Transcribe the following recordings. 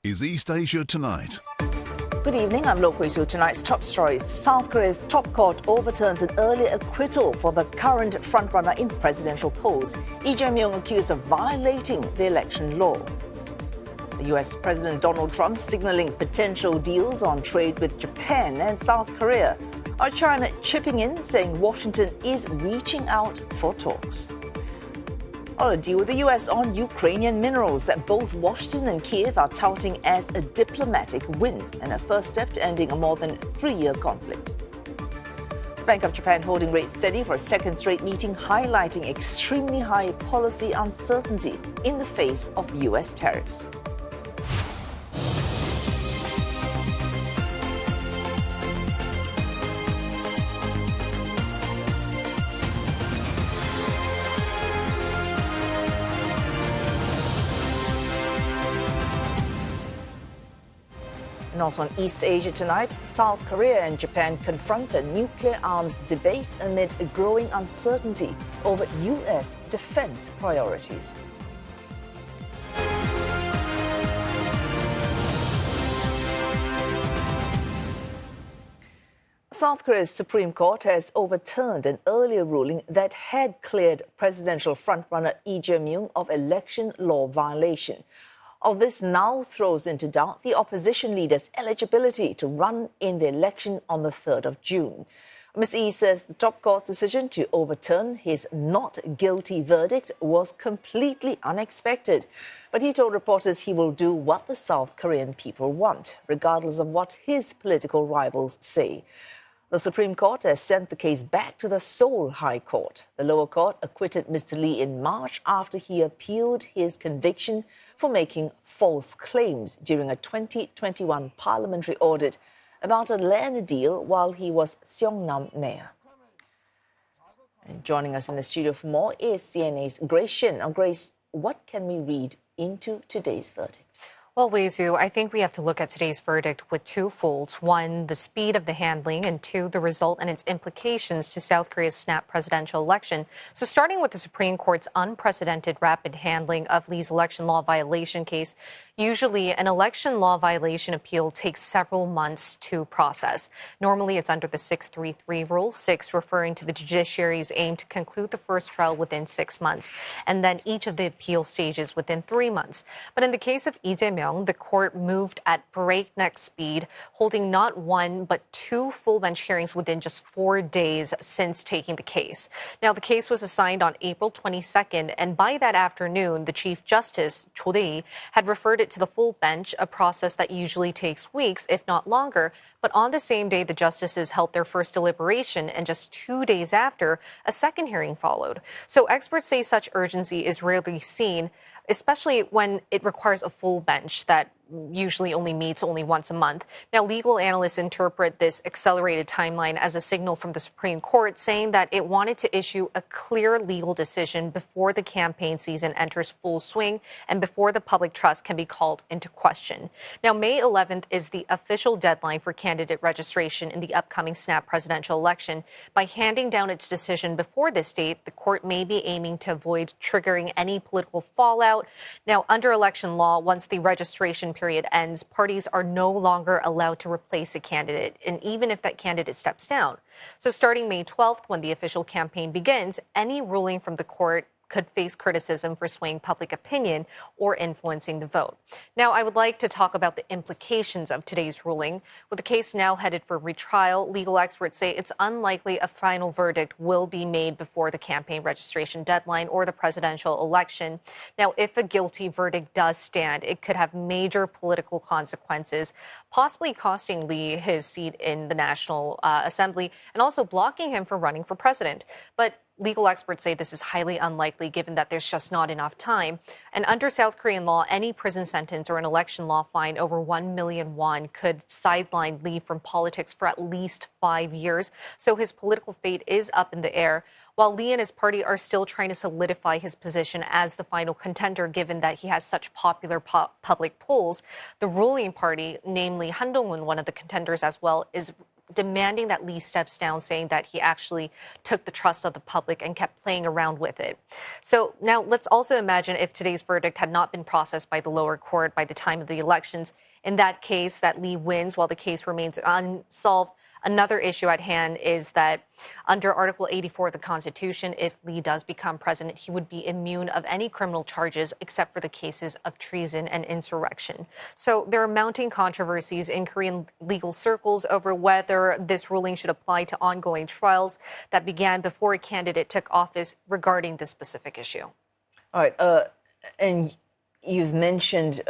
is East Asia Tonight. Good evening, I'm Lo Kwee-Su. Tonight's top stories. South Korea's top court overturns an earlier acquittal for the current frontrunner in presidential polls, Lee Jae-myung, accused of violating the election law. The US President Donald Trump signaling potential deals on trade with Japan and South Korea. Are China chipping in, saying Washington is reaching out for talks? A deal with the US on Ukrainian minerals that both Washington and Kiev are touting as a diplomatic win and a first step to ending a more than 3-year conflict. The Bank of Japan holding rates steady for a second straight meeting, highlighting extremely high policy uncertainty in the face of US tariffs. And also on East Asia Tonight, South Korea and Japan confront a nuclear arms debate amid a growing uncertainty over US defense priorities. South Korea's Supreme Court has overturned an earlier ruling that had cleared presidential frontrunner Lee Jae-myung of election law violation. All this now throws into doubt the opposition leader's eligibility to run in the election on the 3rd of June. Ms. Lee says the top court's decision to overturn his not guilty verdict was completely unexpected. But he told reporters he will do what the South Korean people want, regardless of what his political rivals say. The Supreme Court has sent the case back to the Seoul High Court. The lower court acquitted Mr. Lee in March after he appealed his conviction for making false claims during a 2021 parliamentary audit about a land deal while he was Seongnam mayor. And joining us in the studio for more is CNA's Grace Shin. Now, Grace, what can we read into today's verdict? Well, Wei-Su, I think we have to look at today's verdict with two folds. One, the speed of the handling, and two, the result and its implications to South Korea's snap presidential election. So starting with the Supreme Court's unprecedented rapid handling of Lee's election law violation case, usually an election law violation appeal takes several months to process. Normally, it's under the 633 rule, 6 referring to the judiciary's aim to conclude the first trial within 6 months, and then each of the appeal stages within 3 months. But in the case of Lee Jae-myung, the court moved at breakneck speed, holding not one but 2 full bench hearings within just 4 days since taking the case. Now, the case was assigned on April 22nd, and by that afternoon, the Chief Justice, Cho Tae, had referred it to the full bench, a process that usually takes weeks, if not longer. But on the same day, the justices held their first deliberation, and just 2 days after, a second hearing followed. So experts say such urgency is rarely seen, especially when it requires a full bench that usually only meets only once a month. Now, legal analysts interpret this accelerated timeline as a signal from the Supreme Court, saying that it wanted to issue a clear legal decision before the campaign season enters full swing and before the public trust can be called into question. Now, May 11th is the official deadline for candidate registration in the upcoming snap presidential election. By handing down its decision before this date, the court may be aiming to avoid triggering any political fallout. Now, under election law, once the registration period ends, parties are no longer allowed to replace a candidate, and even if that candidate steps down. So starting May 12th, when the official campaign begins, any ruling from the court could face criticism for swaying public opinion or influencing the vote. Now, I would like to talk about the implications of today's ruling. With the case now headed for retrial, legal experts say it's unlikely a final verdict will be made before the campaign registration deadline or the presidential election. Now, if a guilty verdict does stand, it could have major political consequences, possibly costing Lee his seat in the National Assembly and also blocking him from running for president. But legal experts say this is highly unlikely given that there's just not enough time. And under South Korean law, any prison sentence or an election law fine over 1 million won could sideline Lee from politics for at least 5 years. So his political fate is up in the air, while Lee and his party are still trying to solidify his position as the final contender, given that he has such popular public polls. The ruling party, namely Han Dong-un, one of the contenders as well, is demanding that Lee steps down, saying that he actually took the trust of the public and kept playing around with it. So now let's also imagine if today's verdict had not been processed by the lower court by the time of the elections. In that case, that Lee wins while the case remains unsolved. Another issue at hand is that under Article 84 of the Constitution, if Lee does become president, he would be immune of any criminal charges except for the cases of treason and insurrection. So there are mounting controversies in Korean legal circles over whether this ruling should apply to ongoing trials that began before a candidate took office regarding this specific issue. All right. And you've mentioned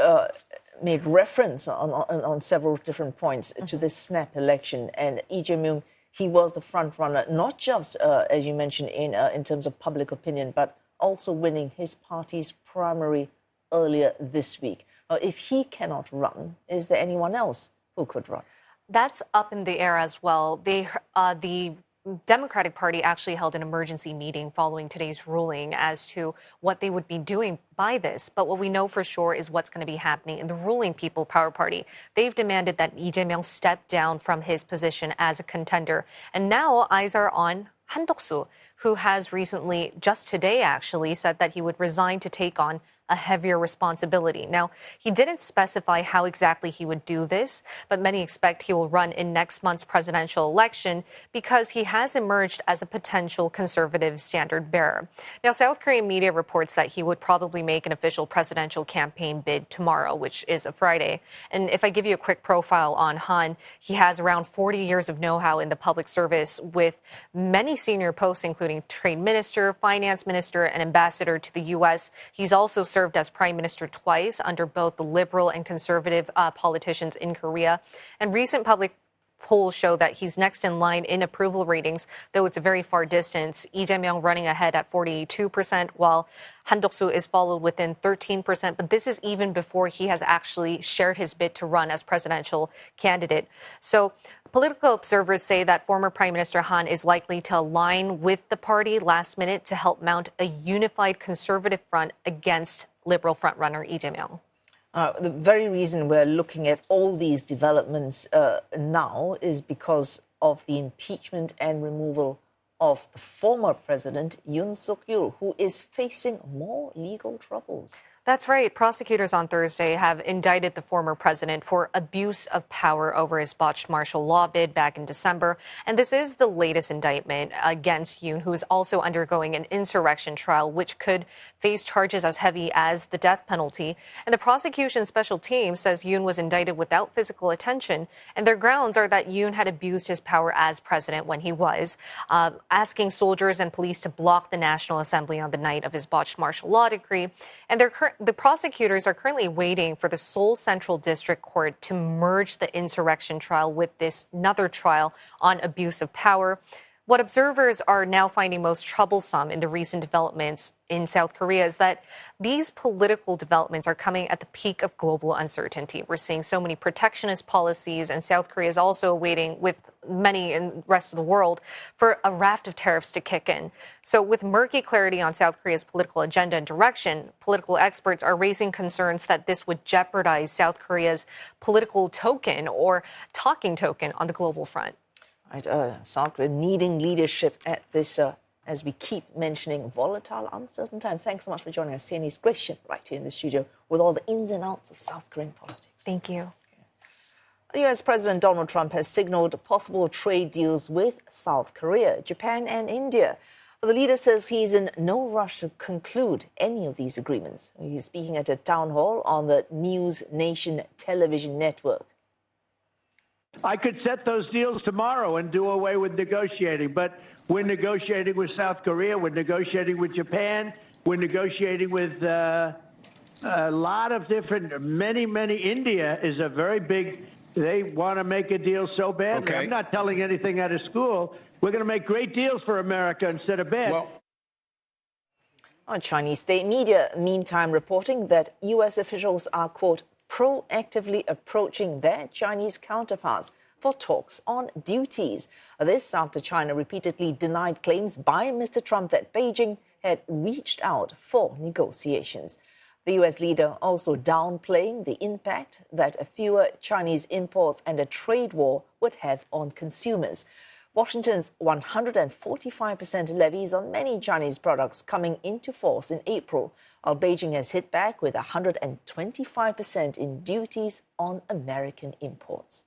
made reference on several different points to this snap election. And Lee Jae-myung, he was the front runner, not just, as you mentioned, in terms of public opinion, but also winning his party's primary earlier this week. If he cannot run, is there anyone else who could run? That's up in the air as well. The Democratic Party actually held an emergency meeting following today's ruling as to what they would be doing by this. But what we know for sure is what's going to be happening in the ruling People Power Party. They've demanded that Lee Jae-myung step down from his position as a contender. And now eyes are on Han Dok-soo, who has recently, just today actually, said that he would resign to take on a heavier responsibility. Now, he didn't specify how exactly he would do this, but many expect he will run in next month's presidential election because he has emerged as a potential conservative standard bearer. Now, South Korean media reports that he would probably make an official presidential campaign bid tomorrow, which is a Friday. And if I give you a quick profile on Han, he has around 40 years of know-how in the public service with many senior posts, including trade minister, finance minister, and ambassador to the U.S. He's also served as prime minister twice under both the liberal and conservative politicians in Korea. And recent public polls show that he's next in line in approval ratings, though it's a very far distance. Lee Jae-myung running ahead at 42%, while Han Dok-soo is followed within 13%. But this is even before he has actually shared his bid to run as presidential candidate. So political observers say that former Prime Minister Han is likely to align with the party last minute to help mount a unified conservative front against liberal frontrunner Lee Jae-myung. The very reason we're looking at all these developments now is because of the impeachment and removal of former President Yoon Suk-yeol, who is facing more legal troubles. That's right. Prosecutors on Thursday have indicted the former president for abuse of power over his botched martial law bid back in December. And this is the latest indictment against Yoon, who is also undergoing an insurrection trial, which could face charges as heavy as the death penalty. And the prosecution special team says Yoon was indicted without physical attention. And their grounds are that Yoon had abused his power as president when he was, asking soldiers and police to block the National Assembly on the night of his botched martial law decree. And the prosecutors are currently waiting for the Seoul Central District Court to merge the insurrection trial with this another trial on abuse of power. What observers are now finding most troublesome in the recent developments in South Korea is that these political developments are coming at the peak of global uncertainty. We're seeing so many protectionist policies, and South Korea is also waiting, with many in the rest of the world, for a raft of tariffs to kick in. So with murky clarity on South Korea's political agenda and direction, political experts are raising concerns that this would jeopardize South Korea's political token or talking token on the global front. Right, South Korea needing leadership at this, as we keep mentioning, volatile, uncertain time. Thanks so much for joining us, Sienese Gratian, right here in the studio with all the ins and outs of South Korean politics. Thank you. The US President Donald Trump has signaled possible trade deals with South Korea, Japan, and India. But the leader says he's in no rush to conclude any of these agreements. He's speaking at a town hall on the News Nation television network. I could set those deals tomorrow and do away with negotiating, but we're negotiating with South Korea, we're negotiating with Japan, we're negotiating with a lot of different, many. India is a very big, they want to make a deal so badly. Okay. I'm not telling anything out of school. We're going to make great deals for America instead of bad. Chinese state media, meantime, reporting that U.S. officials are, quote, proactively approaching their Chinese counterparts for talks on duties. This after China repeatedly denied claims by Mr. Trump that Beijing had reached out for negotiations. The U.S. leader also downplaying the impact that fewer Chinese imports and a trade war would have on consumers. Washington's 145% levies on many Chinese products coming into force in April, while Beijing has hit back with 125% in duties on American imports.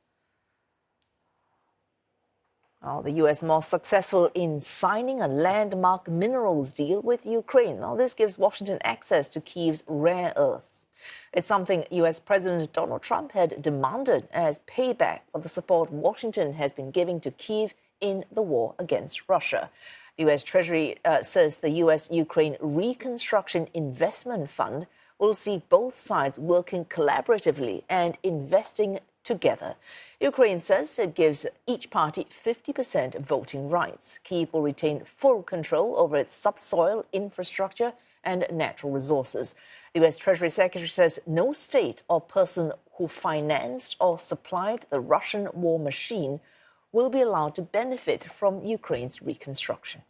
The U.S. more successful in signing a landmark minerals deal with Ukraine. This gives Washington access to Kyiv's rare earths. It's something U.S. President Donald Trump had demanded as payback for the support Washington has been giving to Kyiv in the war against Russia. The U.S. Treasury says the U.S.-Ukraine Reconstruction Investment Fund will see both sides working collaboratively and investing together. Ukraine says it gives each party 50% voting rights. Kyiv will retain full control over its subsoil, infrastructure, and natural resources. The U.S. Treasury Secretary says no state or person who financed or supplied the Russian war machine will be allowed to benefit from Ukraine's reconstruction.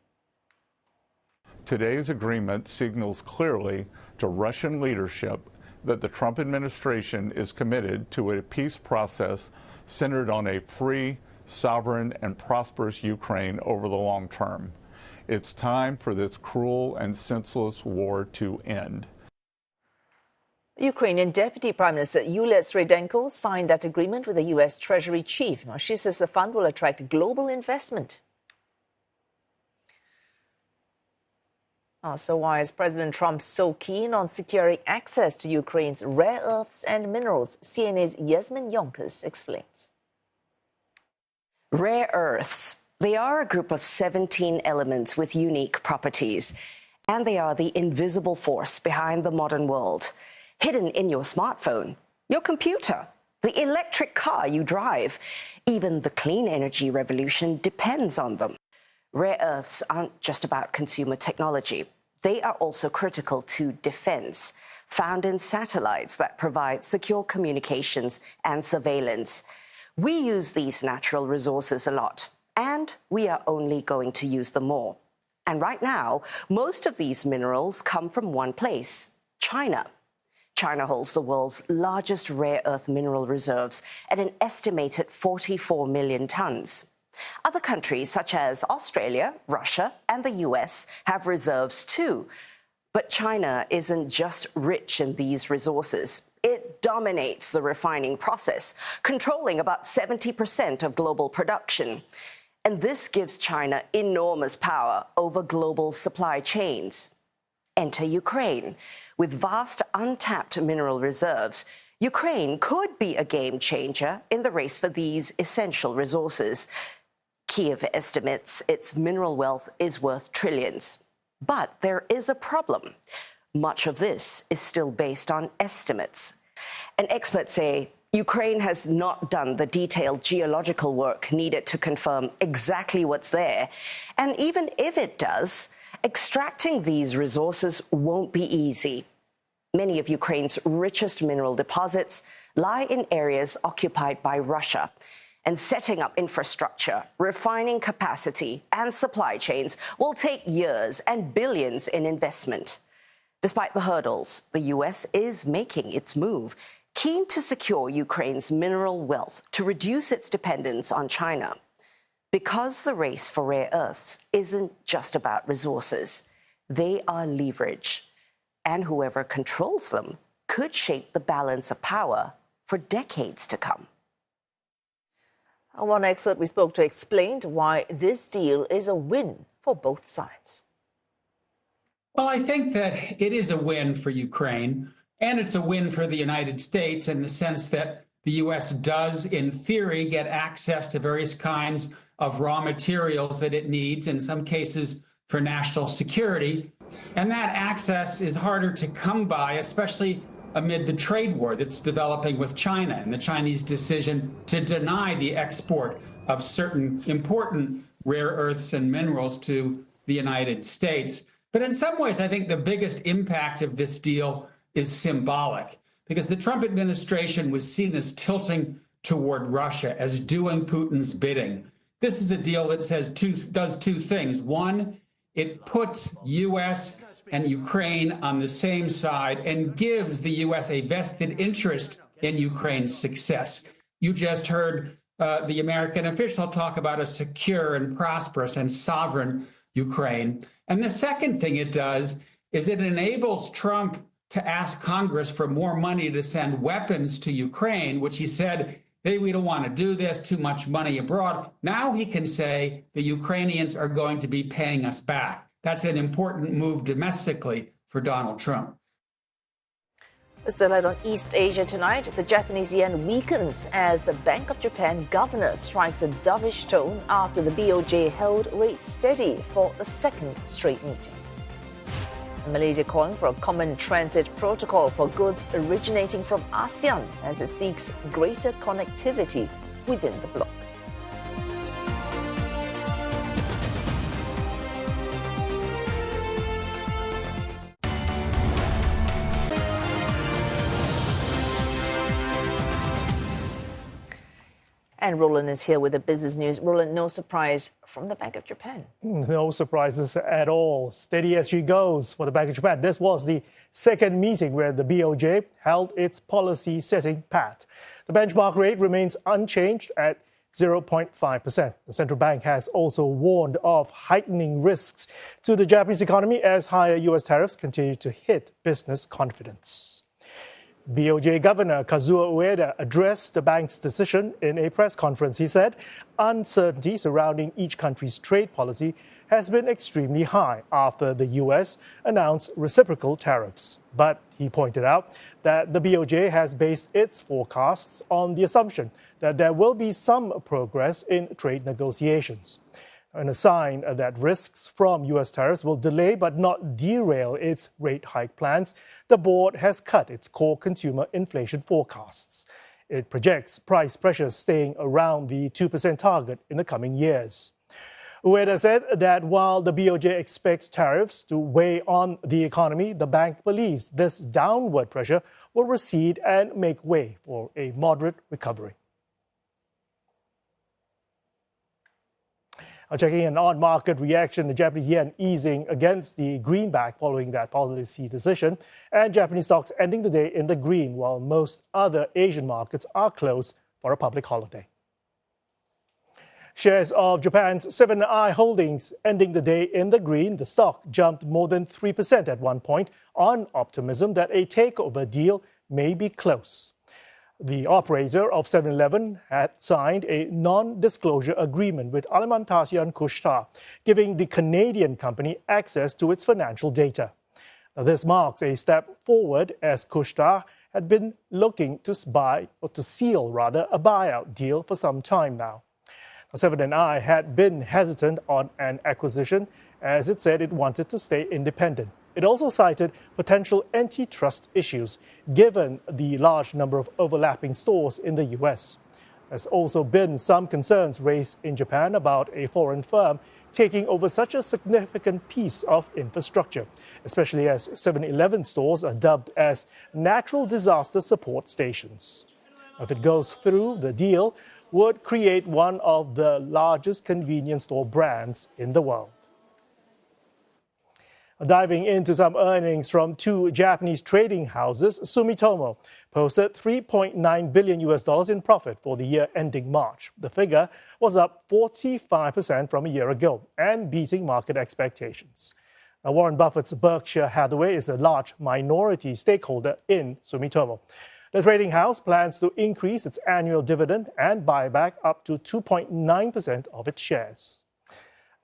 Today's agreement signals clearly to Russian leadership that the Trump administration is committed to a peace process centered on a free, sovereign, and prosperous Ukraine over the long term. It's time for this cruel and senseless war to end. Ukrainian Deputy Prime Minister Yulia Sredenko signed that agreement with the U.S. Treasury chief. She says the fund will attract global investment. So why is President Trump so keen on securing access to Ukraine's rare earths and minerals? CNA's Yasmin Yonkers explains. Rare earths. They are a group of 17 elements with unique properties, and they are the invisible force behind the modern world, hidden in your smartphone, your computer, the electric car you drive. Even the clean energy revolution depends on them. Rare earths aren't just about consumer technology. They are also critical to defense, found in satellites that provide secure communications and surveillance. We use these natural resources a lot, and we are only going to use them more. And right now, most of these minerals come from one place, China. China holds the world's largest rare earth mineral reserves at an estimated 44 million tons. Other countries such as Australia, Russia, and the US have reserves too. But China isn't just rich in these resources. It dominates the refining process, controlling about 70% of global production. And this gives China enormous power over global supply chains. Enter Ukraine. With vast untapped mineral reserves, Ukraine could be a game changer in the race for these essential resources. Kyiv estimates its mineral wealth is worth trillions. But there is a problem. Much of this is still based on estimates. And experts say Ukraine has not done the detailed geological work needed to confirm exactly what's there. And even if it does, extracting these resources won't be easy. Many of Ukraine's richest mineral deposits lie in areas occupied by Russia. And setting up infrastructure, refining capacity, and supply chains will take years and billions in investment. Despite the hurdles, the U.S. is making its move, keen to secure Ukraine's mineral wealth to reduce its dependence on China. Because the race for rare earths isn't just about resources, they are leverage. And whoever controls them could shape the balance of power for decades to come. One expert we spoke to explained why this deal is a win for both sides. Well, I think that it is a win for Ukraine, and it's a win for the United States in the sense that the U.S. does, in theory, get access to various kinds of raw materials that it needs, in some cases for national security. And that access is harder to come by, especially amid the trade war that's developing with China and the Chinese decision to deny the export of certain important rare earths and minerals to the United States. But in some ways, I think the biggest impact of this deal is symbolic, because the Trump administration was seen as tilting toward Russia, as doing Putin's bidding. This is a deal that does two things. One, it puts U.S. and Ukraine on the same side and gives the U.S. a vested interest in Ukraine's success. You just heard the American official talk about a secure and prosperous and sovereign Ukraine. And the second thing it does is it enables Trump to ask Congress for more money to send weapons to Ukraine, which he said, hey, we don't want to do this, too much money abroad. Now he can say the Ukrainians are going to be paying us back. That's an important move domestically for Donald Trump. Still out on East Asia tonight, the Japanese yen weakens as the Bank of Japan governor strikes a dovish tone after the BOJ held rates steady for the second straight meeting. Malaysia calling for a common transit protocol for goods originating from ASEAN as it seeks greater connectivity within the bloc. And Roland is here with the business news. Roland, no surprise from the Bank of Japan. No surprises at all. Steady as she goes for the Bank of Japan. This was the second meeting where the BOJ held its policy setting pat. The benchmark rate remains unchanged at 0.5%. The central bank has also warned of heightening risks to the Japanese economy as higher U.S. tariffs continue to hit business confidence. BOJ Governor Kazuo Ueda addressed the bank's decision in a press conference. He said uncertainty surrounding each country's trade policy has been extremely high after the U.S. announced reciprocal tariffs. But he pointed out that the BOJ has based its forecasts on the assumption that there will be some progress in trade negotiations. And a sign that risks from U.S. tariffs will delay but not derail its rate hike plans, the board has cut its core consumer inflation forecasts. It projects price pressures staying around the 2% target in the coming years. Ueda said that while the BOJ expects tariffs to weigh on the economy, the bank believes this downward pressure will recede and make way for a moderate recovery. Checking an on-market reaction, the Japanese yen easing against the greenback following that policy decision, and Japanese stocks ending the day in the green while most other Asian markets are closed for a public holiday. Shares of Japan's Seven & i Holdings ending the day in the green. The stock jumped more than 3% at one point on optimism that a takeover deal may be close. The operator of 7-Eleven had signed a non-disclosure agreement with Alimentation Couche-Tard, giving the Canadian company access to its financial data. Now, this marks a step forward as Couche-Tard had been looking to seal a buyout deal for some time now. 7 & i had been hesitant on an acquisition as it said it wanted to stay independent. It also cited potential antitrust issues, given the large number of overlapping stores in the U.S. There's also been some concerns raised in Japan about a foreign firm taking over such a significant piece of infrastructure, especially as 7-Eleven stores are dubbed as natural disaster support stations. If it goes through, the deal would create one of the largest convenience store brands in the world. Diving into some earnings from two Japanese trading houses, Sumitomo posted $3.9 billion in profit for the year ending March. The figure was up 45% from a year ago and beating market expectations. Now, Warren Buffett's Berkshire Hathaway is a large minority stakeholder in Sumitomo. The trading house plans to increase its annual dividend and buy back up to 2.9% of its shares.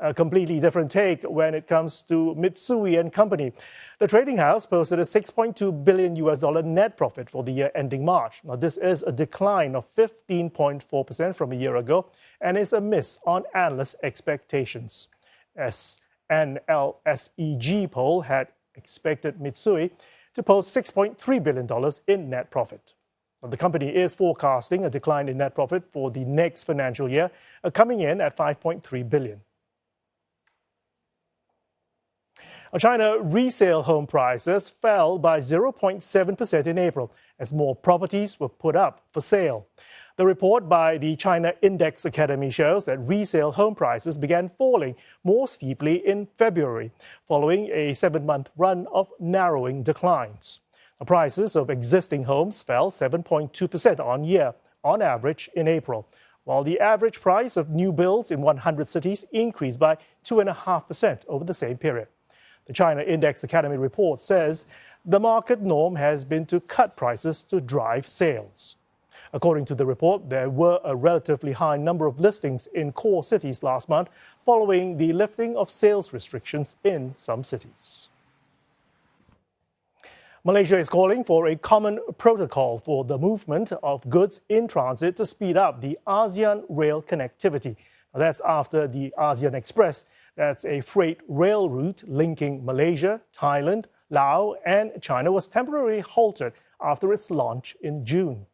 A completely different take when it comes to Mitsui & Company. The trading house posted a $6.2 billion net profit for the year ending March. Now, this is a decline of 15.4% from a year ago and is a miss on analyst expectations. An LSEG poll had expected Mitsui to post $6.3 billion in net profit. The company is forecasting a decline in net profit for the next financial year, coming in at $5.3 billion. China resale home prices fell by 0.7% in April as more properties were put up for sale. The report by the China Index Academy shows that resale home prices began falling more steeply in February, following a 7-month run of narrowing declines. The prices of existing homes fell 7.2% on year, on average in April, while the average price of new builds in 100 cities increased by 2.5% over the same period. The China Index Academy report says the market norm has been to cut prices to drive sales. According to the report, there were a relatively high number of listings in core cities last month following the lifting of sales restrictions in some cities. Malaysia is calling for a common protocol for the movement of goods in transit to speed up the ASEAN rail connectivity. Now, that's after the ASEAN Express, that's a freight rail route linking Malaysia, Thailand, Laos and China, was temporarily halted after its launch in June.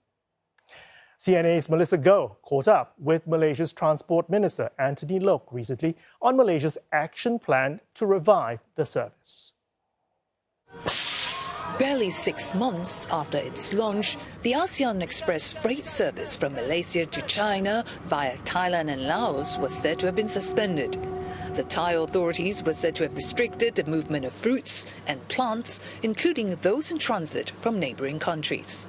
CNA's Melissa Goh caught up with Malaysia's Transport Minister Anthony Loke recently on Malaysia's action plan to revive the service. Barely 6 months after its launch, the ASEAN Express freight service from Malaysia to China via Thailand and Laos was said to have been suspended. The Thai authorities were said to have restricted the movement of fruits and plants, including those in transit from neighbouring countries.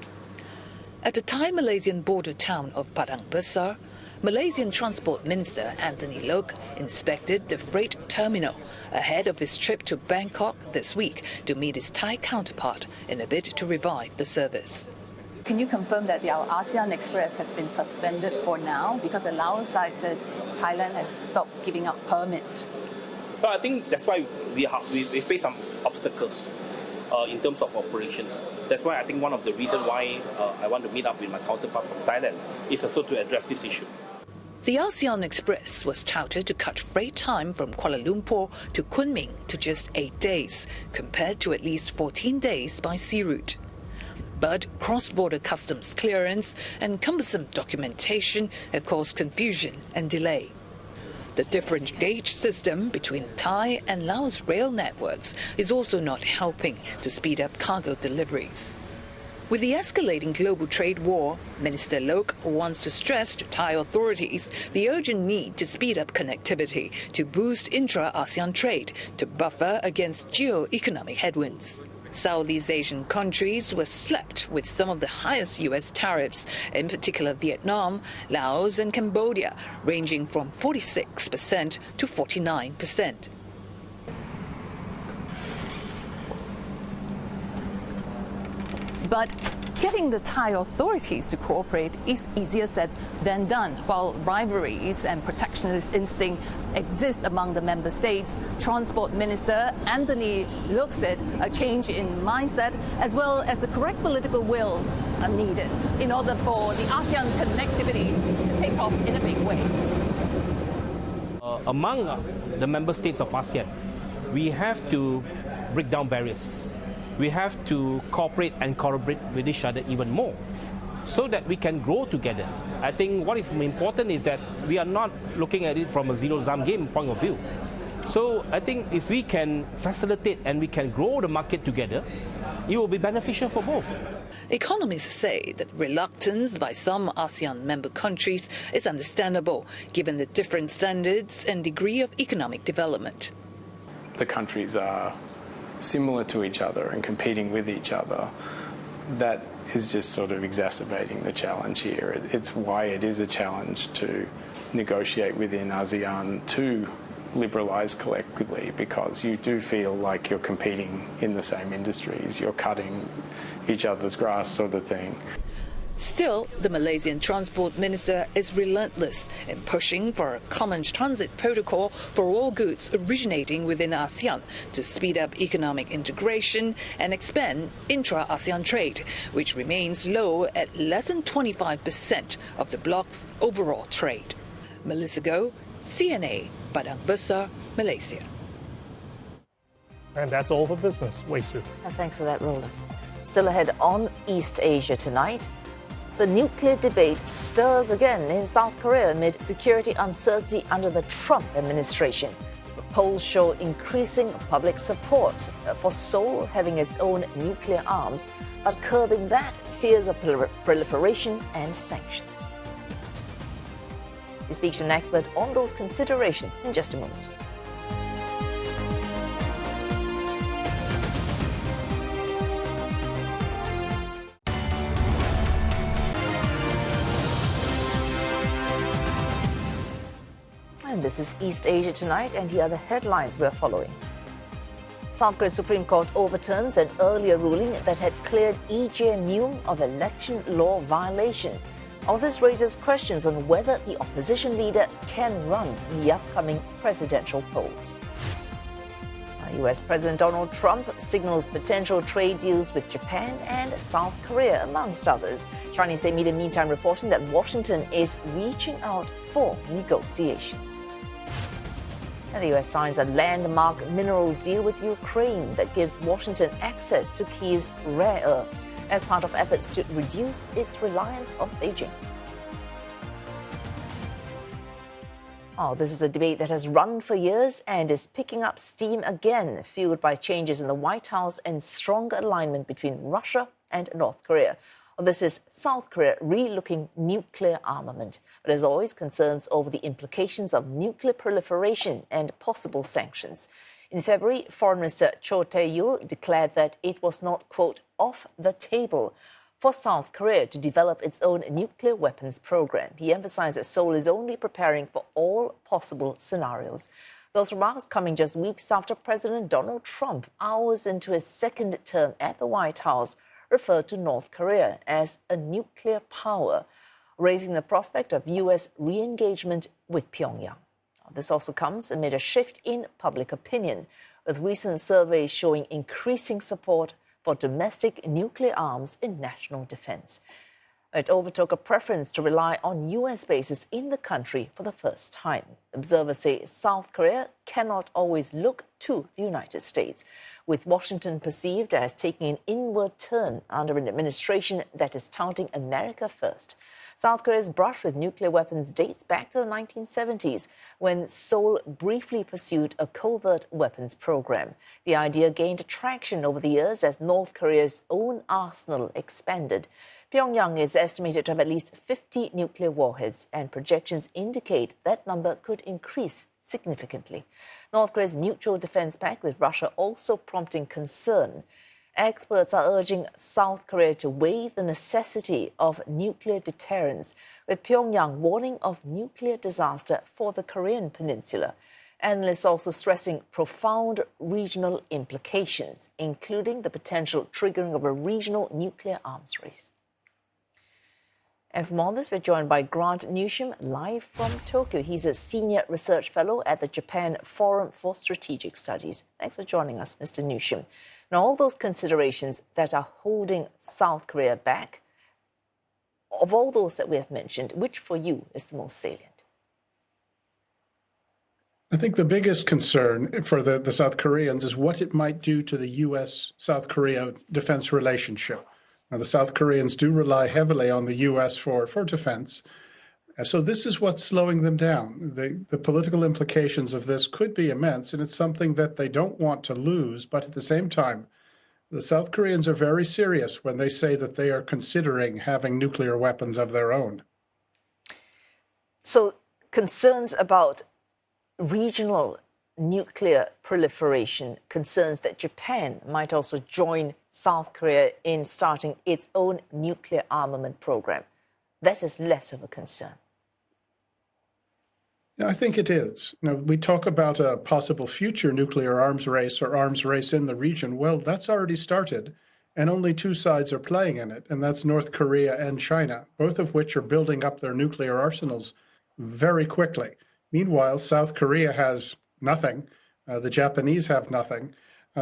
At the Thai-Malaysian border town of Padang Besar, Malaysian Transport Minister Anthony Loke inspected the freight terminal ahead of his trip to Bangkok this week to meet his Thai counterpart in a bid to revive the service. Can you confirm that our ASEAN Express has been suspended for now because the Laos side said Thailand has stopped giving out permit? Well, I think that's why we face some obstacles in terms of operations. That's why I think one of the reasons why I want to meet up with my counterpart from Thailand is also to address this issue. The ASEAN Express was touted to cut freight time from Kuala Lumpur to Kunming to just 8 days, compared to at least 14 days by sea route. But cross-border customs clearance and cumbersome documentation have caused confusion and delay. The different gauge system between Thai and Laos rail networks is also not helping to speed up cargo deliveries. With the escalating global trade war, Minister Loke wants to stress to Thai authorities the urgent need to speed up connectivity to boost intra-ASEAN trade to buffer against geo-economic headwinds. Southeast Asian countries were slapped with some of the highest U.S. tariffs, in particular Vietnam, Laos and Cambodia, ranging from 46% to 49%. But getting the Thai authorities to cooperate is easier said than done. While rivalries and protectionist instinct exist among the member states, Transport Minister Anthony Loke said a change in mindset as well as the correct political will are needed in order for the ASEAN connectivity to take off in a big way. Among the member states of ASEAN, we have to break down barriers. We have to cooperate and collaborate with each other even more so that we can grow together. I think what is important is that we are not looking at it from a zero-sum game point of view. So I think if we can facilitate and we can grow the market together, it will be beneficial for both. Economists say that reluctance by some ASEAN member countries is understandable given the different standards and degree of economic development. The countries are similar to each other and competing with each other. That is just sort of exacerbating the challenge here. It's why it is a challenge to negotiate within ASEAN to liberalise collectively, because you do feel like you're competing in the same industries, you're cutting each other's grass sort of thing. Still, the Malaysian Transport Minister is relentless in pushing for a common transit protocol for all goods originating within ASEAN to speed up economic integration and expand intra-ASEAN trade, which remains low at less than 25% of the bloc's overall trade. Melissa Goh, CNA, Padang Besar, Malaysia. And that's all for business. Wei Su. Thanks for that, Roland. Still ahead on East Asia tonight. The nuclear debate stirs again in South Korea amid security uncertainty under the Trump administration. The polls show increasing public support for Seoul having its own nuclear arms, but curbing that fears of proliferation and sanctions. He speaks to an expert on those considerations in just a moment. And this is East Asia Tonight, and here are the headlines we're following. South Korea's Supreme Court overturns an earlier ruling that had cleared Lee Jae-myung of election law violation. All this raises questions on whether the opposition leader can run in the upcoming presidential polls. US President Donald Trump signals potential trade deals with Japan and South Korea, amongst others. Chinese state media meantime reporting that Washington is reaching out for negotiations. And the US signs a landmark minerals deal with Ukraine that gives Washington access to Kyiv's rare earths as part of efforts to reduce its reliance on Beijing. This is a debate that has run for years and is picking up steam again, fueled by changes in the White House and stronger alignment between Russia and North Korea. This is South Korea relooking nuclear armament, but as always, concerns over the implications of nuclear proliferation and possible sanctions. In February, Foreign Minister Cho Tae-yul declared that it was not, quote, off the table for South Korea to develop its own nuclear weapons program. He emphasized that Seoul is only preparing for all possible scenarios. Those remarks coming just weeks after President Donald Trump, hours into his second term at the White House, referred to North Korea as a nuclear power, raising the prospect of U.S. re-engagement with Pyongyang. This also comes amid a shift in public opinion, with recent surveys showing increasing support for domestic nuclear arms in national defense. It overtook a preference to rely on U.S. bases in the country for the first time. Observers say South Korea cannot always look to the United States, with Washington perceived as taking an inward turn under an administration that is touting America first. South Korea's brush with nuclear weapons dates back to the 1970s, when Seoul briefly pursued a covert weapons program. The idea gained traction over the years as North Korea's own arsenal expanded. Pyongyang is estimated to have at least 50 nuclear warheads, and projections indicate that number could increase significantly. North Korea's mutual defense pact with Russia also prompting concern. Experts are urging South Korea to weigh the necessity of nuclear deterrence, with Pyongyang warning of nuclear disaster for the Korean peninsula. Analysts also stressing profound regional implications, including the potential triggering of a regional nuclear arms race. And from all this, we're joined by Grant Newsham, live from Tokyo. He's a senior research fellow at the Japan Forum for Strategic Studies. Thanks for joining us, Mr. Newsham. Now, all those considerations that are holding South Korea back, of all those that we have mentioned, which for you is the most salient? I think the biggest concern for the South Koreans is what it might do to the U.S.-South Korea defense relationship. Now, the South Koreans do rely heavily on the U.S. for defense. So this is what's slowing them down. The political implications of this could be immense, and it's something that they don't want to lose. But at the same time, the South Koreans are very serious when they say that they are considering having nuclear weapons of their own. So concerns about regional nuclear proliferation, concerns that Japan might also join South Korea in starting its own nuclear armament program. That is less of a concern. I think it is. We talk about a possible future nuclear arms race or arms race in the region. Well, that's already started, and only two sides are playing in it, and that's North Korea and China, both of which are building up their nuclear arsenals very quickly. Meanwhile, South Korea has nothing. The Japanese have nothing.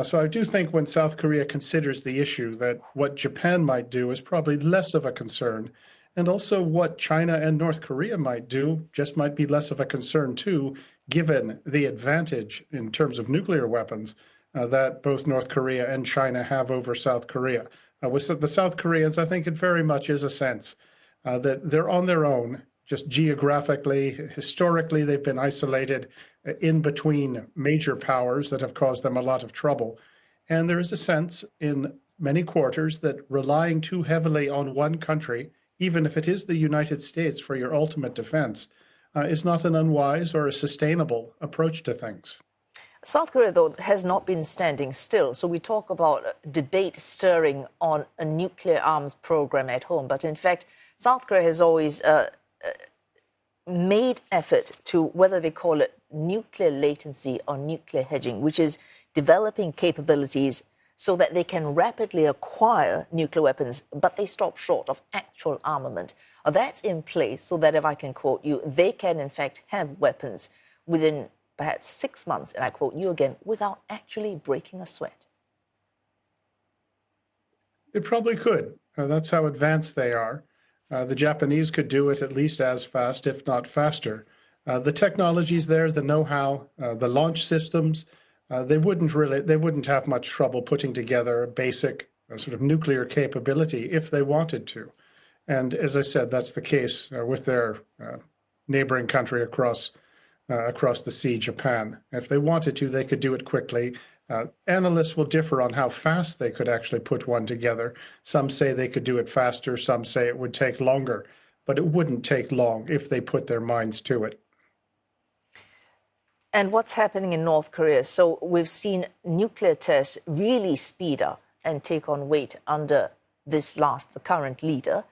So I do think when South Korea considers the issue, that what Japan might do is probably less of a concern. And also what China and North Korea might do just might be less of a concern too, given the advantage in terms of nuclear weapons that both North Korea and China have over South Korea. With the South Koreans, I think it very much is a sense that they're on their own, just geographically, historically, they've been isolated in between major powers that have caused them a lot of trouble. And there is a sense in many quarters that relying too heavily on one country, even if it is the United States for your ultimate defense, is not an unwise or a sustainable approach to things. South Korea, though, has not been standing still. So we talk about debate stirring on a nuclear arms program at home. But in fact, South Korea has always made effort to, whether they call it nuclear latency or nuclear hedging, which is developing capabilities so that they can rapidly acquire nuclear weapons, but they stop short of actual armament. That's in place so that, if I can quote you, they can in fact have weapons within perhaps 6 months, and I quote you again, without actually breaking a sweat. They probably could. That's how advanced they are. The Japanese could do it at least as fast, if not faster. The technology's there, the know-how, the launch systems, they wouldn't have much trouble putting together a basic sort of nuclear capability if they wanted to. And as I said, that's the case with their neighboring country across the sea, Japan. If they wanted to, they could do it quickly. Analysts will differ on how fast they could actually put one together. Some say they could do it faster, some say it would take longer, but it wouldn't take long if they put their minds to it. And what's happening in North Korea? So we've seen nuclear tests really speed up and take on weight under the current leader.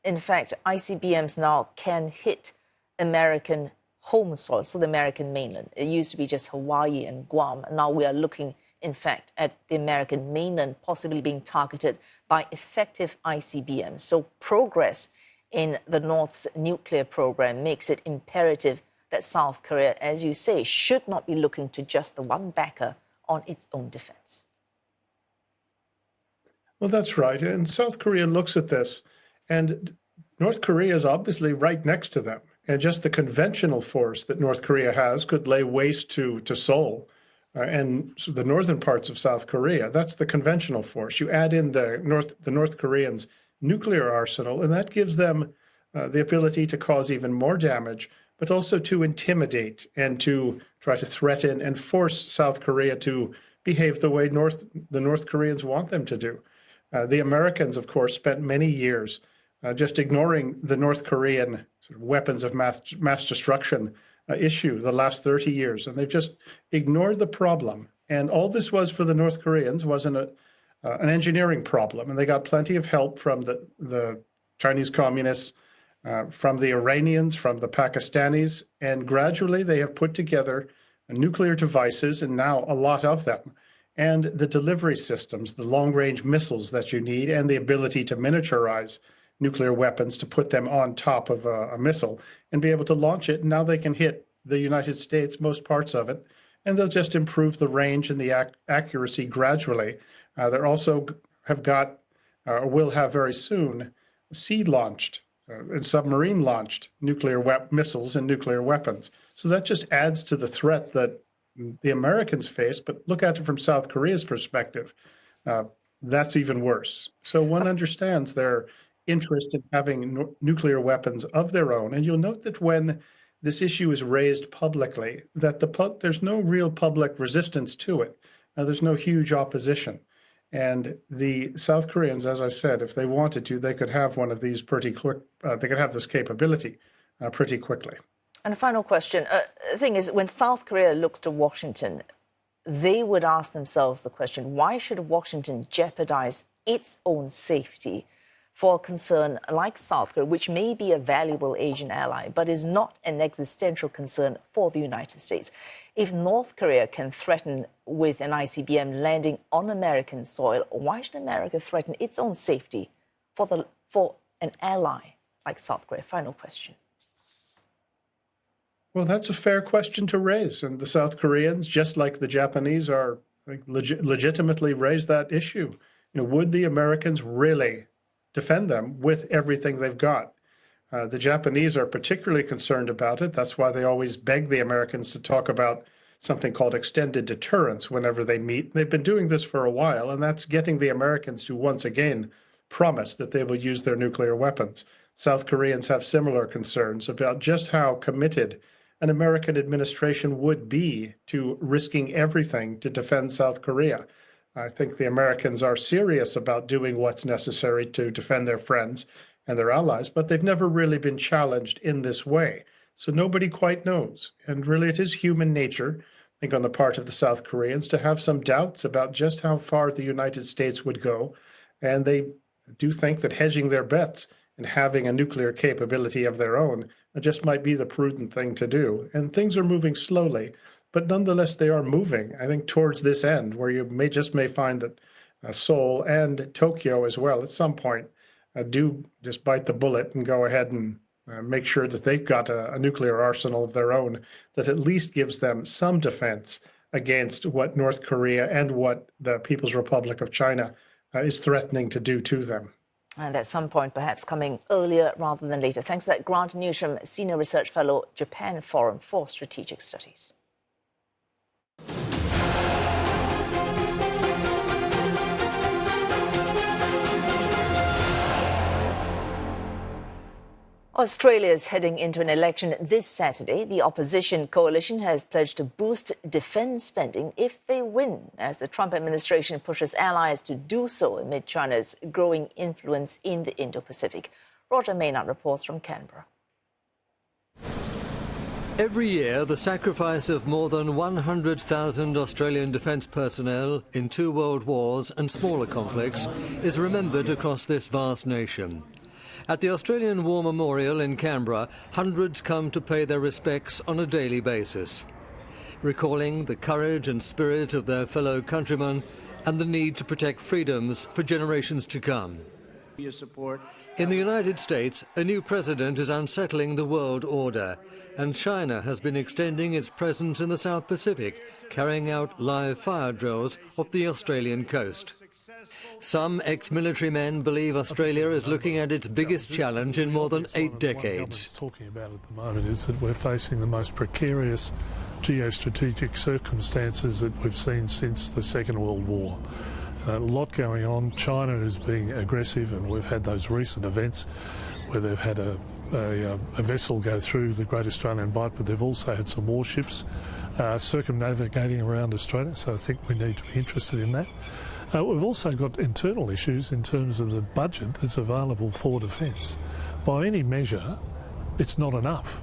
In fact, ICBMs now can hit American home soil, so the American mainland. It used to be just Hawaii and Guam. Now we are looking, in fact, at the American mainland possibly being targeted by effective ICBMs. So progress in the North's nuclear program makes it imperative that South Korea, as you say, should not be looking to just the one backer on its own defense. Well, that's right. And South Korea looks at this, and North Korea is obviously right next to them. And just the conventional force that North Korea has could lay waste to Seoul and the northern parts of South Korea. That's the conventional force. You add in the North Koreans' nuclear arsenal, and that gives them the ability to cause even more damage, but also to intimidate and to try to threaten and force South Korea to behave the way the North Koreans want them to do. The Americans, of course, spent many years just ignoring the North Korean sort of weapons of mass destruction issue the last 30 years, and they've just ignored the problem. And all this was for the North Koreans was an engineering problem, and they got plenty of help from the Chinese communists, from the Iranians, from the Pakistanis, and gradually they have put together nuclear devices, and now a lot of them, and the delivery systems, the long-range missiles that you need, and the ability to miniaturize nuclear weapons to put them on top of a missile and be able to launch it. And now they can hit the United States, most parts of it, and they'll just improve the range and the accuracy gradually. They also have got, or will have very soon, sea-launched and submarine-launched nuclear missiles and nuclear weapons. So that just adds to the threat that the Americans face. But look at it from South Korea's perspective. That's even worse. So one understands their interest in having nuclear weapons of their own. And you'll note that when this issue is raised publicly, that there's no real public resistance to it. There's no huge opposition. And the South Koreans, as I said, if they wanted to, they could have one of these pretty quick, they could have this capability pretty quickly. And a final question. The thing is, when South Korea looks to Washington, they would ask themselves the question, why should Washington jeopardize its own safety for a concern like South Korea, which may be a valuable Asian ally, but is not an existential concern for the United States? If North Korea can threaten with an ICBM landing on American soil, why should America threaten its own safety for an ally like South Korea? Final question. Well, that's a fair question to raise. And the South Koreans, just like the Japanese, are legitimately raise that issue. Would the Americans really defend them with everything they've got? The Japanese are particularly concerned about it. That's why they always beg the Americans to talk about something called extended deterrence whenever they meet. They've been doing this for a while, and that's getting the Americans to once again promise that they will use their nuclear weapons. South Koreans have similar concerns about just how committed an American administration would be to risking everything to defend South Korea. I think the Americans are serious about doing what's necessary to defend their friends and their allies, but they've never really been challenged in this way. So nobody quite knows. And really, it is human nature, I think, on the part of the South Koreans to have some doubts about just how far the United States would go. And they do think that hedging their bets and having a nuclear capability of their own just might be the prudent thing to do. And things are moving slowly, but nonetheless, they are moving, I think, towards this end, where you may find that Seoul and Tokyo as well at some point do just bite the bullet and go ahead and make sure that they've got a nuclear arsenal of their own that at least gives them some defense against what North Korea and what the People's Republic of China is threatening to do to them. And at some point, perhaps coming earlier rather than later. Thanks for that, Grant Newsham, Senior Research Fellow, Japan Forum for Strategic Studies. Australia is heading into an election this Saturday. The opposition coalition has pledged to boost defence spending if they win, as the Trump administration pushes allies to do so amid China's growing influence in the Indo-Pacific. Roger Maynard reports from Canberra. Every year, the sacrifice of more than 100,000 Australian defence personnel in 2 world wars and smaller conflicts is remembered across this vast nation. At the Australian War Memorial in Canberra, hundreds come to pay their respects on a daily basis, recalling the courage and spirit of their fellow countrymen and the need to protect freedoms for generations to come. In the United States, a new president is unsettling the world order, and China has been extending its presence in the South Pacific, carrying out live fire drills off the Australian coast. Some ex-military men believe Australia is looking at its biggest challenge in more than 8 decades. What the government's talking about at the moment is that we're facing the most precarious geostrategic circumstances that we've seen since the Second World War. A lot going on. China is being aggressive, and we've had those recent events where they've had a vessel go through the Great Australian Bight, but they've also had some warships circumnavigating around Australia, so I think we need to be interested in that. We've also got internal issues in terms of the budget that's available for defence. By any measure, it's not enough.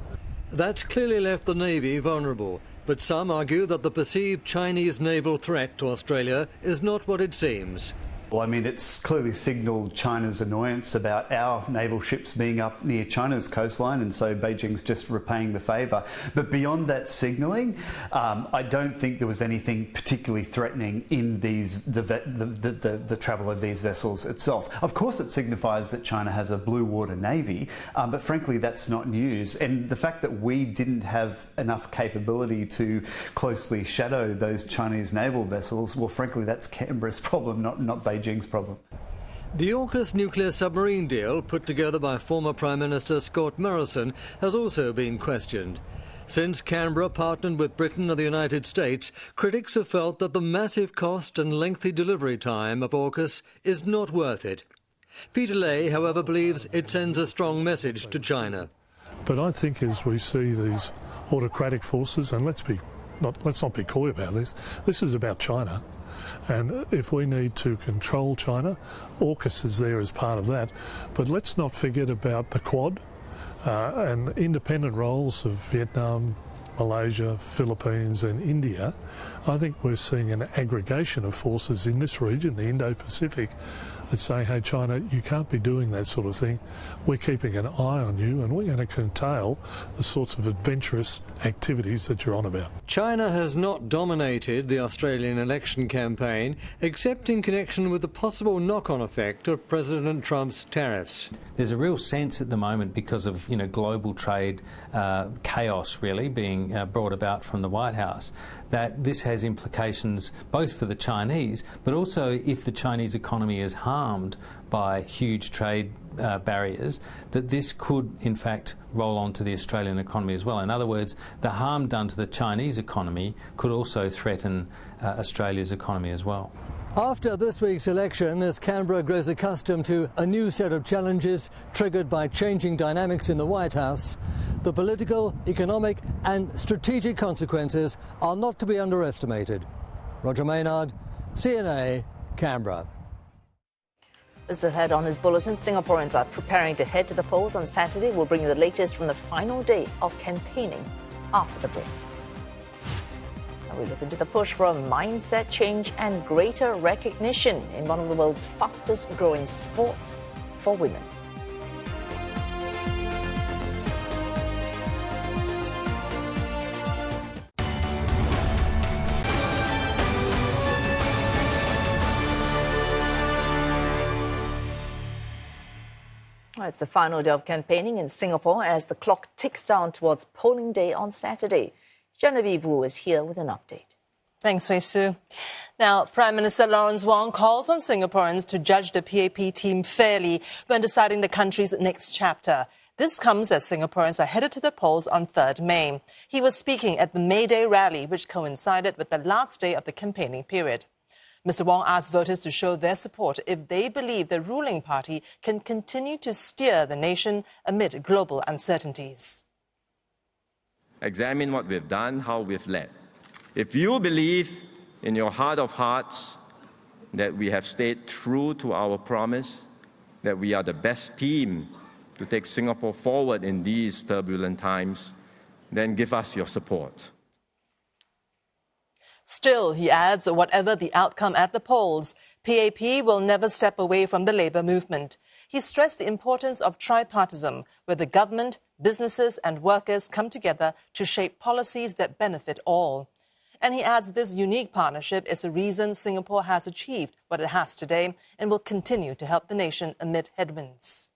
That's clearly left the Navy vulnerable, but some argue that the perceived Chinese naval threat to Australia is not what it seems. Well, I mean, it's clearly signalled China's annoyance about our naval ships being up near China's coastline, and so Beijing's just repaying the favour. But beyond that signalling, I don't think there was anything particularly threatening in the travel of these vessels itself. Of course, it signifies that China has a blue water navy, but frankly, that's not news. And the fact that we didn't have enough capability to closely shadow those Chinese naval vessels, well, frankly, that's Canberra's problem, not Beijing's problem. The AUKUS nuclear submarine deal, put together by former Prime Minister Scott Morrison, has also been questioned. Since Canberra partnered with Britain and the United States, critics have felt that the massive cost and lengthy delivery time of AUKUS is not worth it. Peter Ley, however, believes it sends a strong message to China. But I think as we see these autocratic forces, and let's not be coy about this is about China. And if we need to control China, AUKUS is there as part of that. But let's not forget about the Quad and independent roles of Vietnam, Malaysia, Philippines and India. I think we're seeing an aggregation of forces in this region, the Indo-Pacific, that's saying, hey, China, you can't be doing that sort of thing. We're keeping an eye on you, and we're going to curtail the sorts of adventurous activities that you're on about. China has not dominated the Australian election campaign, except in connection with the possible knock-on effect of President Trump's tariffs. There's a real sense at the moment, because of global trade chaos really being brought about from the White House, that this has implications both for the Chinese, but also if the Chinese economy is harmed by huge trade barriers, that this could in fact roll on to the Australian economy as well. In other words, the harm done to the Chinese economy could also threaten Australia's economy as well. After this week's election, as Canberra grows accustomed to a new set of challenges triggered by changing dynamics in the White House, the political, economic and strategic consequences are not to be underestimated. Roger Maynard, CNA, Canberra. This is ahead on his bulletin. Singaporeans are preparing to head to the polls on Saturday. We'll bring you the latest from the final day of campaigning after the break. Now we look into the push for a mindset change and greater recognition in one of the world's fastest growing sports for women. It's the final day of campaigning in Singapore as the clock ticks down towards polling day on Saturday. Genevieve Wu is here with an update. Thanks, Wei Su. Now, Prime Minister Lawrence Wong calls on Singaporeans to judge the PAP team fairly when deciding the country's next chapter. This comes as Singaporeans are headed to the polls on 3rd May. He was speaking at the May Day rally, which coincided with the last day of the campaigning period. Mr. Wong asked voters to show their support if they believe the ruling party can continue to steer the nation amid global uncertainties. Examine what we've done, how we've led. If you believe in your heart of hearts that we have stayed true to our promise, that we are the best team to take Singapore forward in these turbulent times, then give us your support. Still, he adds, whatever the outcome at the polls, PAP will never step away from the labour movement. He stressed the importance of tripartism, where the government, businesses and workers come together to shape policies that benefit all. And he adds this unique partnership is the reason Singapore has achieved what it has today and will continue to help the nation amid headwinds.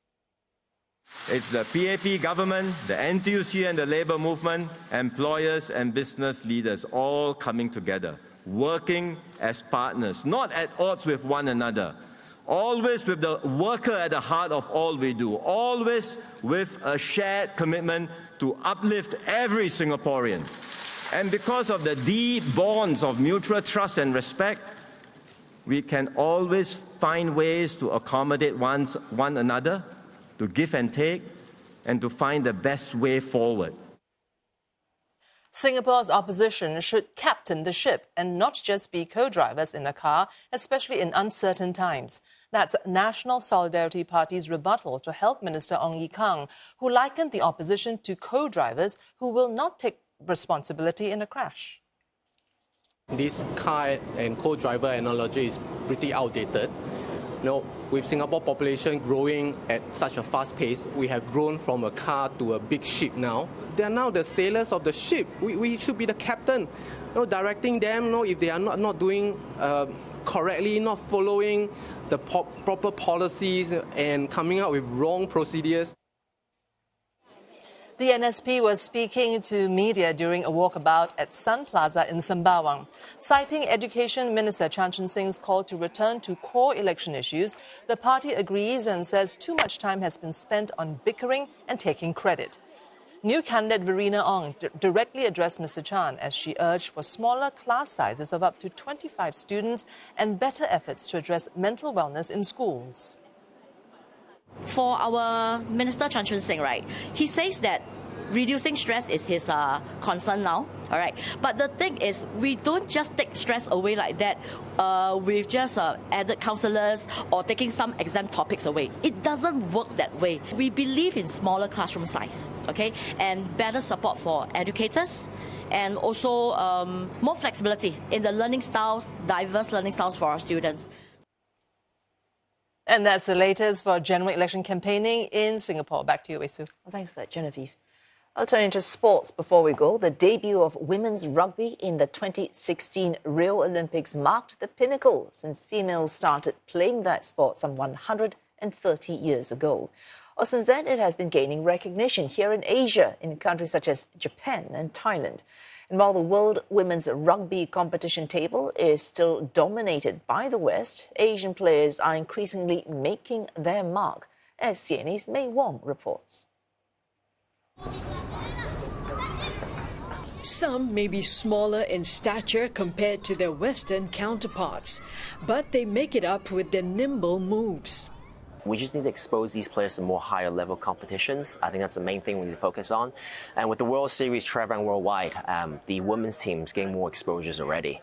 It's the PAP government, the NTUC and the labour movement, employers and business leaders all coming together, working as partners, not at odds with one another, always with the worker at the heart of all we do, always with a shared commitment to uplift every Singaporean. And because of the deep bonds of mutual trust and respect, we can always find ways to accommodate one another, to give and take, and to find the best way forward. Singapore's opposition should captain the ship and not just be co-drivers in a car, especially in uncertain times. That's National Solidarity Party's rebuttal to Health Minister Ong Ye Kung, who likened the opposition to co-drivers who will not take responsibility in a crash. This car and co-driver analogy is pretty outdated. With Singapore population growing at such a fast pace, we have grown from a car to a big ship now. They are now the sailors of the ship. We should be the captain, directing them. If they are not doing correctly, not following the proper policies and coming up with wrong procedures. The NSP was speaking to media during a walkabout at Sun Plaza in Sembawang. Citing Education Minister Chan Chun Sing's call to return to core election issues, the party agrees and says too much time has been spent on bickering and taking credit. New candidate Verena Ong directly addressed Mr. Chan as she urged for smaller class sizes of up to 25 students and better efforts to address mental wellness in schools. For our Minister Chan Chun Sing, right, he says that reducing stress is his concern now, all right. But the thing is, we don't just take stress away like that with just added counsellors or taking some exam topics away. It doesn't work that way. We believe in smaller classroom size, okay, and better support for educators, and also more flexibility in the learning styles, diverse learning styles for our students. And that's the latest for general election campaigning in Singapore. Back to you, Wei Su. Well, thanks for that, Genevieve. I'll turn into sports before we go. The debut of women's rugby in the 2016 Rio Olympics marked the pinnacle since females started playing that sport some 130 years ago. Or since then, it has been gaining recognition here in Asia, in countries such as Japan and Thailand. And while the World Women's Rugby competition table is still dominated by the West, Asian players are increasingly making their mark, as CNA's Mei Wong reports. Some may be smaller in stature compared to their Western counterparts, but they make it up with their nimble moves. We just need to expose these players to more higher level competitions. I think that's the main thing we need to focus on. And with the World Series traveling worldwide, the women's team's getting more exposures already.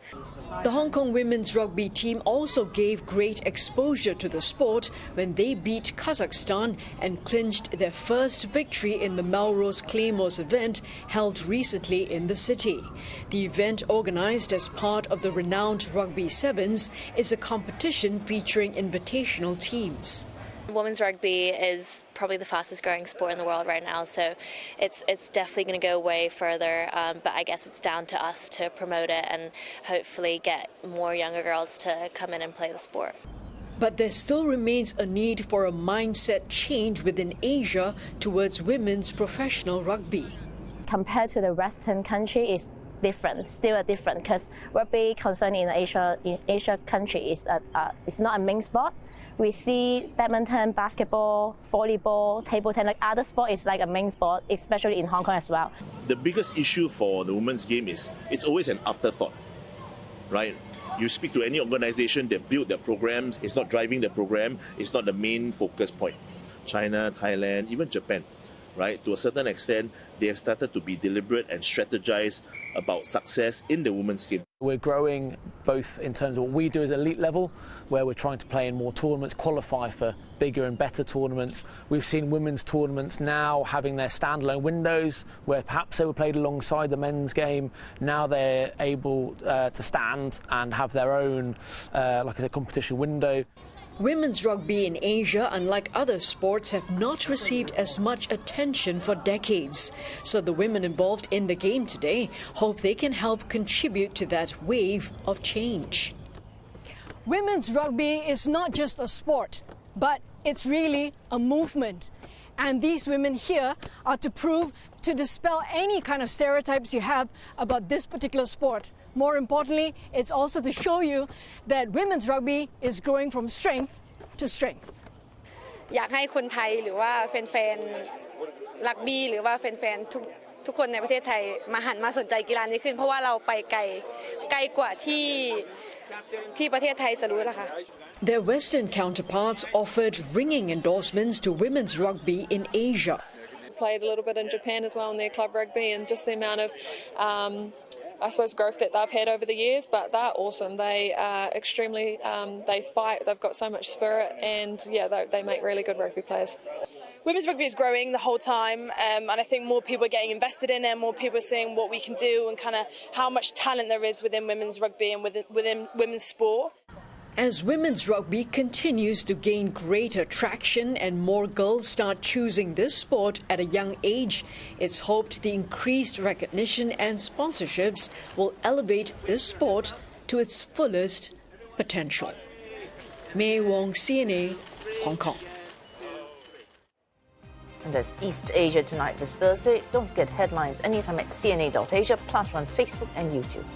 The Hong Kong women's rugby team also gave great exposure to the sport when they beat Kazakhstan and clinched their first victory in the Melrose Claymores event held recently in the city. The event, organised as part of the renowned Rugby Sevens, is a competition featuring invitational teams. Women's rugby is probably the fastest growing sport in the world right now, so it's definitely going to go way further, but I guess it's down to us to promote it and hopefully get more younger girls to come in and play the sport. But there still remains a need for a mindset change within Asia towards women's professional rugby. Compared to the Western country, it's different, still different, because rugby concern in Asia country is it's not a main sport. We see badminton, basketball, volleyball, table tennis, like other sport is like a main sport, especially in Hong Kong as well. The biggest issue for the women's game is it's always an afterthought, right? You speak to any organization that build their programs, it's not driving the program, it's not the main focus point. China, Thailand, even Japan, right? To a certain extent, they have started to be deliberate and strategize about success in the women's game. We're growing both in terms of what we do as elite level, where we're trying to play in more tournaments, qualify for bigger and better tournaments. We've seen women's tournaments now having their standalone windows, where perhaps they were played alongside the men's game. Now they're able to stand and have their own, like I said, competition window. Women's rugby in Asia, unlike other sports, have not received as much attention for decades. So the women involved in the game today hope they can help contribute to that wave of change. Women's rugby is not just a sport, but it's really a movement. And these women here are to dispel any kind of stereotypes you have about this particular sport. More importantly, it's also to show you that women's rugby is growing from strength to strength. อยากให้คนไทยหรือว่าแฟนๆรักบี้หรือว่าแฟนๆทุกคนในประเทศไทยมาหันมาสนใจกีฬานี้ขึ้นเพราะว่าเราไปไกลกว่าที่ประเทศไทยจะรู้ล่ะค่ะ Their Western counterparts offered ringing endorsements to women's rugby in Asia. Played a little bit in Japan as well in their club rugby, and just the amount of I suppose growth that they've had over the years, but they're awesome. They are extremely, they fight, they've got so much spirit, and yeah, they make really good rugby players. Women's rugby is growing the whole time, and I think more people are getting invested in it, more people are seeing what we can do and kind of how much talent there is within women's rugby and within women's sport. As women's rugby continues to gain greater traction and more girls start choosing this sport at a young age, it's hoped the increased recognition and sponsorships will elevate this sport to its fullest potential. Mei Wong, CNA, Hong Kong. And that's East Asia Tonight this Thursday. Don't forget headlines anytime at cna.asia, plus on Facebook and YouTube.